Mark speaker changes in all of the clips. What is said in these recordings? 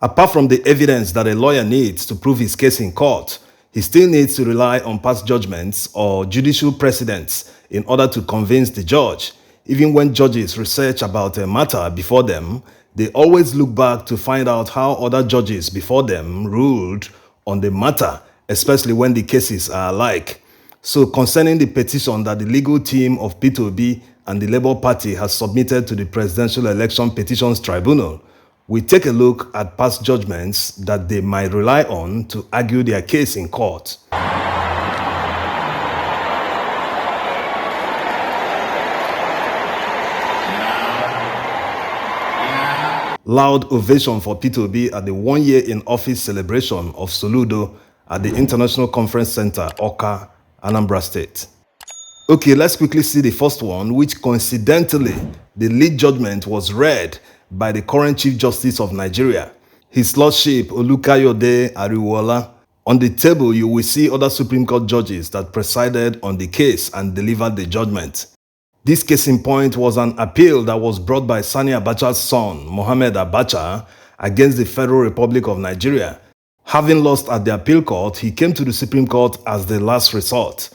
Speaker 1: Apart from the evidence that a lawyer needs to prove his case in court, he still needs to rely on past judgments or judicial precedents in order to convince the judge. Even when judges research about a matter before them, they always look back to find out how other judges before them ruled on the matter, especially when the cases are alike. So concerning the petition that the legal team of P2B and the Labour Party has submitted to the Presidential Election Petitions Tribunal, we take a look at past judgments that they might rely on to argue their case in court. Loud ovation for P2B at the 1 year in office celebration of Soludo at the International Conference Center, Awka, Anambra State. Okay, let's quickly see the first one, which coincidentally, the lead judgment was read by the current Chief Justice of Nigeria, His Lordship Olukayode Ariwola. On the table, you will see other Supreme Court judges that presided on the case and delivered the judgment. This case in point was an appeal that was brought by Sani Abacha's son, Mohammed Abacha, against the Federal Republic of Nigeria. Having lost at the appeal court, he came to the Supreme Court as the last resort.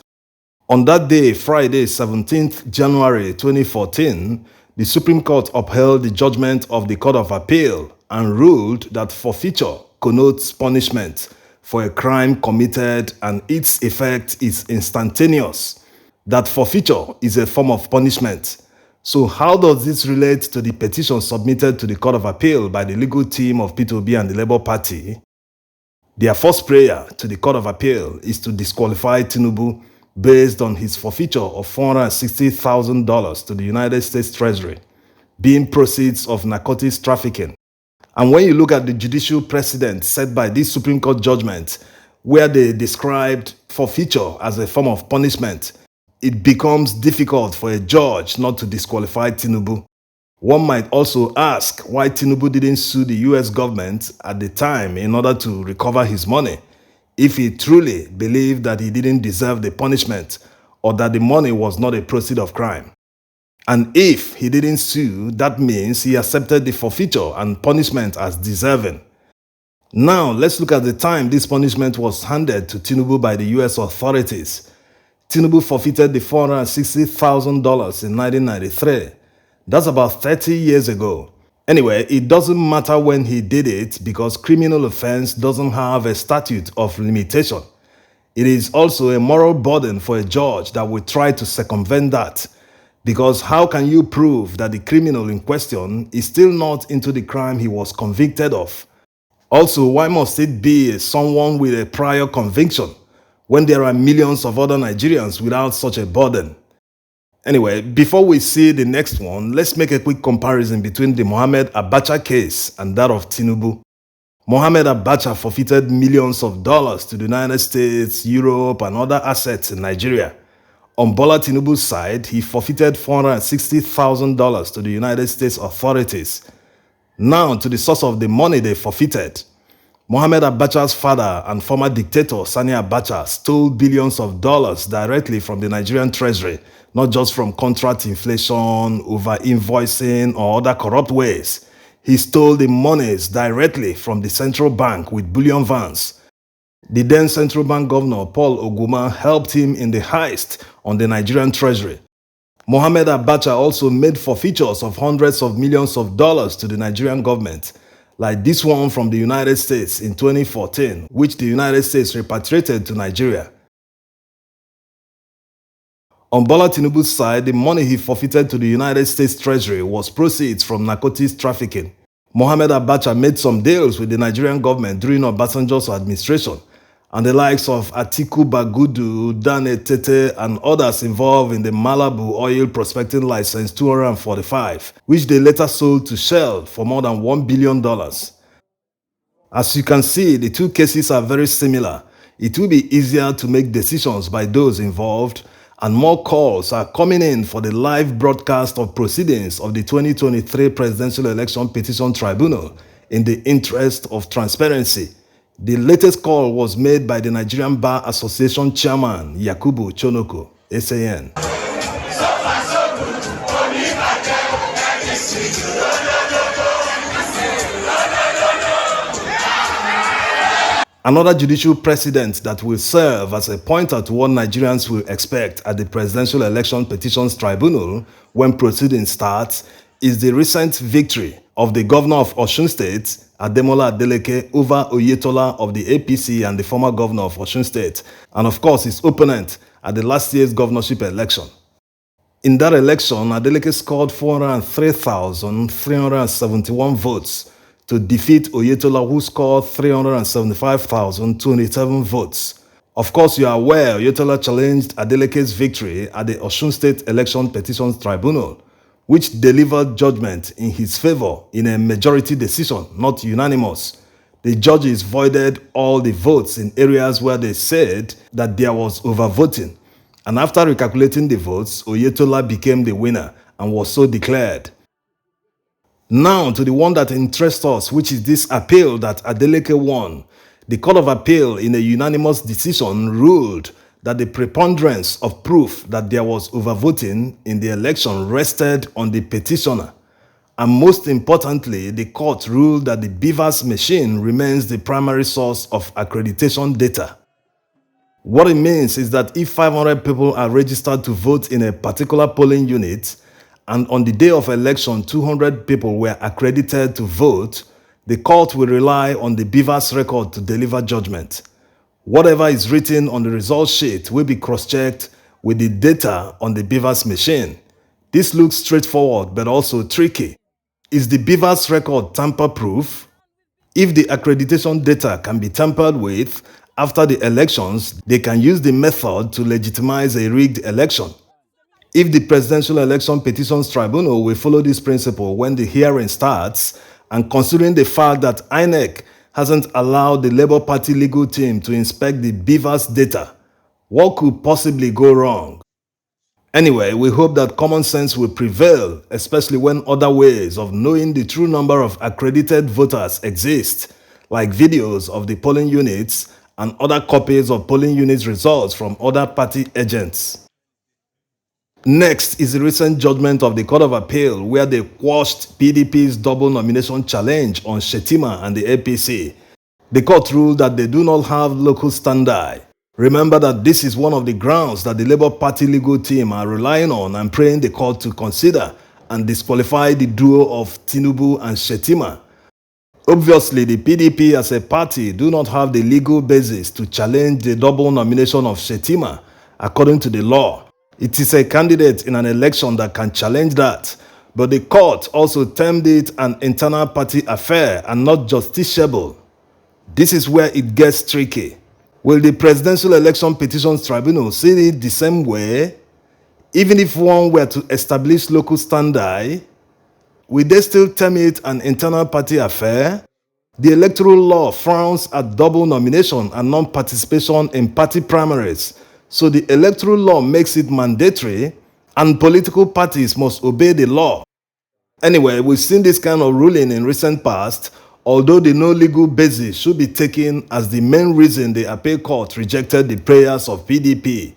Speaker 1: On that day, Friday, 17th January 2014, the Supreme Court upheld the judgment of the Court of Appeal and ruled that forfeiture connotes punishment for a crime committed and its effect is instantaneous. That forfeiture is a form of punishment. So how does this relate to the petition submitted to the Court of Appeal by the legal team of P2B and the Labour Party? Their first prayer to the Court of Appeal is to disqualify Tinubu based on his forfeiture of $460,000 to the United States Treasury, being proceeds of narcotics trafficking. And when you look at the judicial precedent set by this Supreme Court judgment, where they described forfeiture as a form of punishment, it becomes difficult for a judge not to disqualify Tinubu. One might also ask why Tinubu didn't sue the US government at the time in order to recover his money, if he truly believed that he didn't deserve the punishment or that the money was not a proceed of crime. And if he didn't sue, that means he accepted the forfeiture and punishment as deserving. Now, let's look at the time this punishment was handed to Tinubu by the US authorities. Tinubu forfeited the $460,000 in 1993. That's about 30 years ago. Anyway, it doesn't matter when he did it because criminal offense doesn't have a statute of limitation. It is also a moral burden for a judge that will try to circumvent that, because how can you prove that the criminal in question is still not into the crime he was convicted of? Also, why must it be someone with a prior conviction when there are millions of other Nigerians without such a burden? Anyway, before we see the next one, let's make a quick comparison between the Mohammed Abacha case and that of Tinubu. Mohammed Abacha forfeited millions of dollars to the United States, Europe, and other assets in Nigeria. On Bola Tinubu's side, he forfeited $460,000 to the United States authorities. Now, to the source of the money they forfeited. Mohammed Abacha's father and former dictator Sani Abacha stole billions of dollars directly from the Nigerian treasury, not just from contract inflation, over-invoicing, or other corrupt ways. He stole the monies directly from the central bank with bullion vans. The then central bank governor, Paul Oguma, helped him in the heist on the Nigerian treasury. Mohammed Abacha also made forfeitures of hundreds of millions of dollars to the Nigerian government, like this one from the United States in 2014, which the United States repatriated to Nigeria. On Bola Tinubu's side, the money he forfeited to the United States Treasury was proceeds from narcotics trafficking. Mohammed Abacha made some deals with the Nigerian government during Obasanjo's administration, and the likes of Atiku Bagudu, Dane Tete, and others involved in the Malibu oil prospecting license 245, which they later sold to Shell for more than $1 billion. As you can see, the two cases are very similar. It will be easier to make decisions by those involved, and more calls are coming in for the live broadcast of proceedings of the 2023 Presidential Election Petition Tribunal in the interest of transparency. The latest call was made by the Nigerian Bar Association Chairman Yakubu Chonoko, SAN. Another judicial precedent that will serve as a pointer to what Nigerians will expect at the Presidential Election Petitions Tribunal when proceedings start is the recent victory of the governor of Osun State, Ademola Adeleke, over Oyetola of the APC and the former governor of Osun State, and of course his opponent at the last year's governorship election. In that election, Adeleke scored 403,371 votes to defeat Oyetola, who scored 375,227 votes. Of course, you are aware Oyetola challenged Adeleke's victory at the Osun State Election Petitions Tribunal, which delivered judgment in his favor in a majority decision, not unanimous. The judges voided all the votes in areas where they said that there was overvoting. And after recalculating the votes, Oyetola became the winner and was so declared. Now to the one that interests us, which is this appeal that Adeleke won. The Court of Appeal, in a unanimous decision, ruled that the preponderance of proof that there was overvoting in the election rested on the petitioner. And most importantly, the court ruled that the BVAS machine remains the primary source of accreditation data. What it means is that if 500 people are registered to vote in a particular polling unit, and on the day of election 200 people were accredited to vote, the court will rely on the BVAS record to deliver judgment. Whatever is written on the result sheet will be cross-checked with the data on the BVAS machine. This looks straightforward but also tricky. Is the BVAS record tamper-proof? If the accreditation data can be tampered with after the elections, they can use the method to legitimize a rigged election. If the Presidential Election Petitions Tribunal will follow this principle when the hearing starts, and considering the fact that INEC hasn't allowed the Labour Party legal team to inspect the BVAS data, what could possibly go wrong? Anyway, we hope that common sense will prevail, especially when other ways of knowing the true number of accredited voters exist, like videos of the polling units and other copies of polling units results from other party agents. Next is the recent judgment of the Court of Appeal, where they quashed PDP's double nomination challenge on Shettima and the APC. The court ruled that they do not have local standi. Remember that this is one of the grounds that the Labour Party legal team are relying on and praying the court to consider and disqualify the duo of Tinubu and Shettima. Obviously, the PDP as a party do not have the legal basis to challenge the double nomination of Shettima according to the law. It is a candidate in an election that can challenge that, but the court also termed it an internal party affair and not justiciable. This is where it gets tricky. Will the Presidential Election Petitions Tribunal see it the same way? Even if one were to establish local standi, will they still term it an internal party affair? The electoral law frowns at double nomination and non-participation in party primaries, so the electoral law makes it mandatory and political parties must obey the law. Anyway, we've seen this kind of ruling in recent past, although the no legal basis should be taken as the main reason the appeal court rejected the prayers of PDP.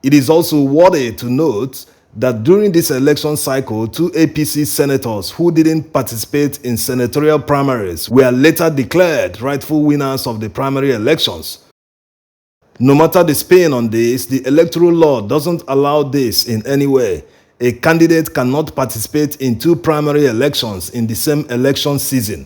Speaker 1: It is also worthy to note that during this election cycle, 2 APC senators who didn't participate in senatorial primaries were later declared rightful winners of the primary elections. No matter the spin on this, the electoral law doesn't allow this in any way. A candidate cannot participate in 2 primary elections in the same election season.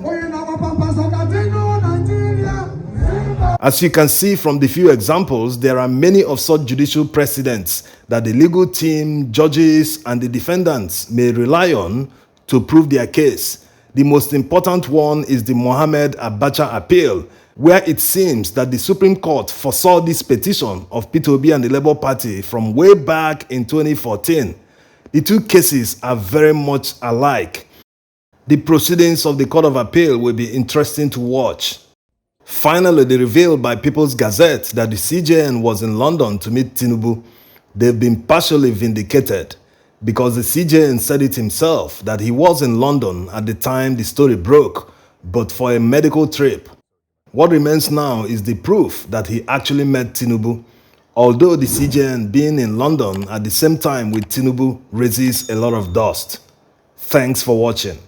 Speaker 1: As you can see from the few examples, there are many of such judicial precedents that the legal team, judges, and the defendants may rely on to prove their case. The most important one is the Mohammed Abacha appeal, where it seems that the Supreme Court foresaw this petition of Peter Obi and the Labour Party from way back in 2014. The 2 cases are very much alike. The proceedings of the Court of Appeal will be interesting to watch. Finally, they revealed by People's Gazette that the CJN was in London to meet Tinubu. They've been partially vindicated because the CJN said it himself that he was in London at the time the story broke, but for a medical trip. What remains now is the proof that he actually met Tinubu, although the CJN being in London at the same time with Tinubu raises a lot of dust. Thanks for watching.